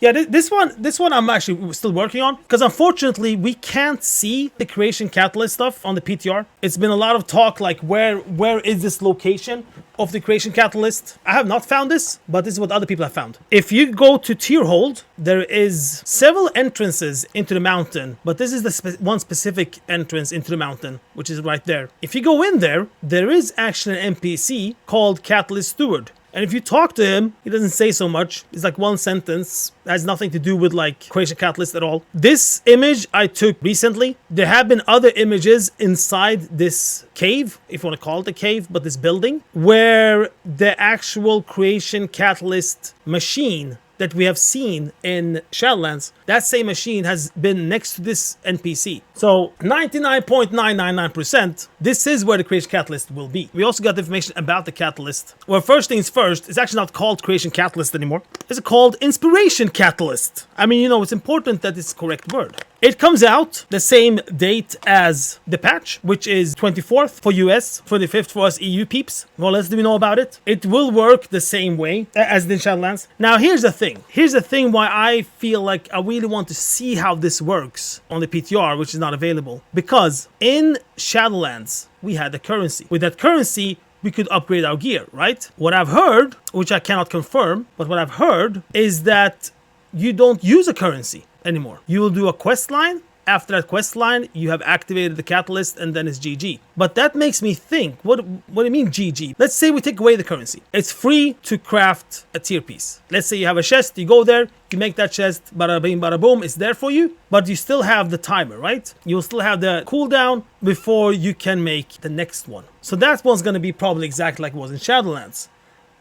Yeah, this one I'm actually still working on, because unfortunately we can't see the creation catalyst stuff on the PTR. It's been a lot of talk like where is this location of the creation catalyst. I have not found this, but this is what other people have found. If you go to Tierhold, there is several entrances into the mountain, but this is the one specific entrance into the mountain, which is right there. If you go in there, there is actually an NPC called Catalyst Steward. And if you talk to him, he doesn't say so much. It's like one sentence. It has nothing to do with like creation catalyst at all. This image I took recently. There have been other images inside this cave, if you want to call it a cave, but this building, where the actual creation catalyst machine that we have seen in Shadowlands, that same machine has been next to this NPC. So 99.999%, this is where the creation catalyst will be. We also got information about the catalyst. Well, first things first, it's actually not called creation catalyst anymore. It's called inspiration catalyst. I mean, you know, it's important that it's the correct word. It comes out the same date as the patch, which is 24th for US, 25th for us EU peeps. What else do we know about it? It will work the same way as in Shadowlands. Now, here's the thing. Here's the thing why I feel like I really want to see how this works on the PTR, which is not available. Because in Shadowlands, we had the currency. With that currency, we could upgrade our gear, right? What I've heard, which I cannot confirm, but what I've heard is that you don't use a currency anymore. You will do a quest line. After that quest line, you have activated the catalyst, and then it's GG. But that makes me think, what do you mean GG? Let's say we take away the currency. It's free to craft a tier piece. Let's say you have a chest, you go there, you make that chest, bada bing, bada boom, it's there for you. But you still have the timer, right? You'll still have the cooldown before you can make the next one. So that one's gonna be probably exactly like it was in Shadowlands.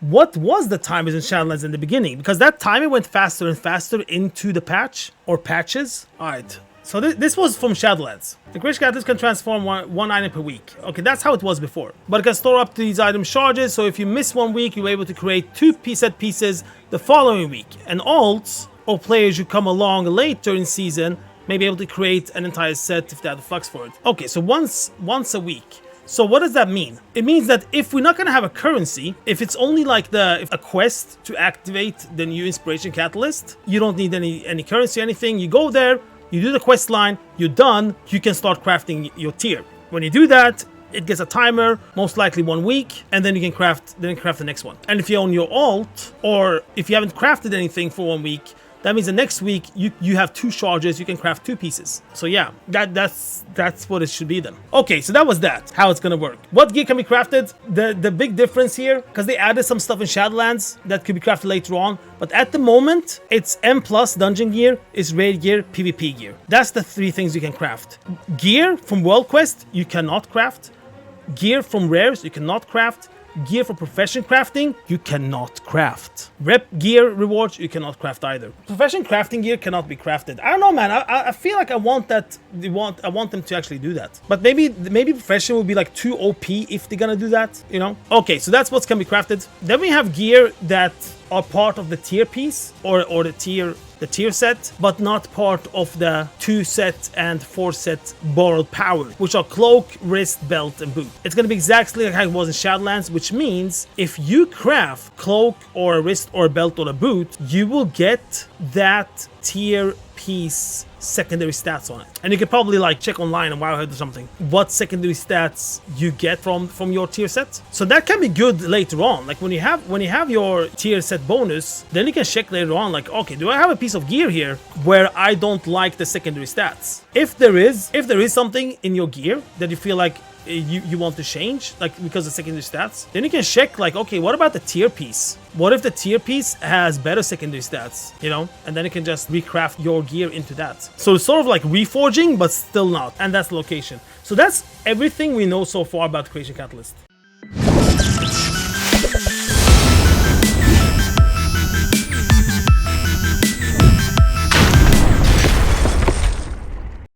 What was the timers in Shadowlands in the beginning? Because that timer went faster and faster into the patch or patches. All right. So this was from Shadowlands. The creation catalyst can transform one item per week. Okay, that's how it was before. But it can store up to these item charges, so if you miss 1 week, you're able to create 2 set pieces the following week. And alts, or players who come along later in season, may be able to create an entire set if they have the flux for it. Okay, so once a week. So what does that mean? It means that if we're not going to have a currency, if it's only like a quest to activate the new inspiration catalyst, you don't need any currency or anything. You go there, you do the quest line, you're done, you can start crafting your tier. When you do that, it gets a timer, most likely 1 week, and then you can craft the next one. And if you own your alt, or if you haven't crafted anything for 1 week, that means the next week you have 2 charges, you can craft 2 pieces. So yeah, that's what it should be then. Okay, so that was that, how it's gonna work. What gear can be crafted? The big difference here, because they added some stuff in Shadowlands that could be crafted later on, but at the moment, it's M+ dungeon gear, it's raid gear, PvP gear. That's the 3 things you can craft. Gear from World Quest, you cannot craft. Gear from rares, you cannot craft. Gear for profession crafting, you cannot craft. Rep gear rewards, you cannot craft either. Profession crafting gear cannot be crafted. I don't know, man. I feel like I want them to actually do that. But maybe profession will be like too OP if they're gonna do that, you know? Okay, so that's what's can be crafted. Then we have gear that are part of the tier piece or the tier set, but not part of the 2 set and 4 set borrowed power, which are cloak, wrist, belt, and boot. It's gonna be exactly like how it was in Shadowlands, which means if you craft cloak or a wrist or a belt or a boot, you will get that tier piece secondary stats on it. And you can probably like check online on Wowhead or something what secondary stats you get from your tier set. So that can be good later on. Like when you have your tier set bonus, then you can check later on like, okay, do I have a piece of gear here where I don't like the secondary stats? If there is something in your gear that you feel like you want to change, like because of secondary stats, then you can check like, okay, what about the tier piece? What if the tier piece has better secondary stats, you know? And then you can just recraft your gear into that. So it's sort of like reforging, but still not. And that's the location. So that's everything we know so far about Creation Catalyst.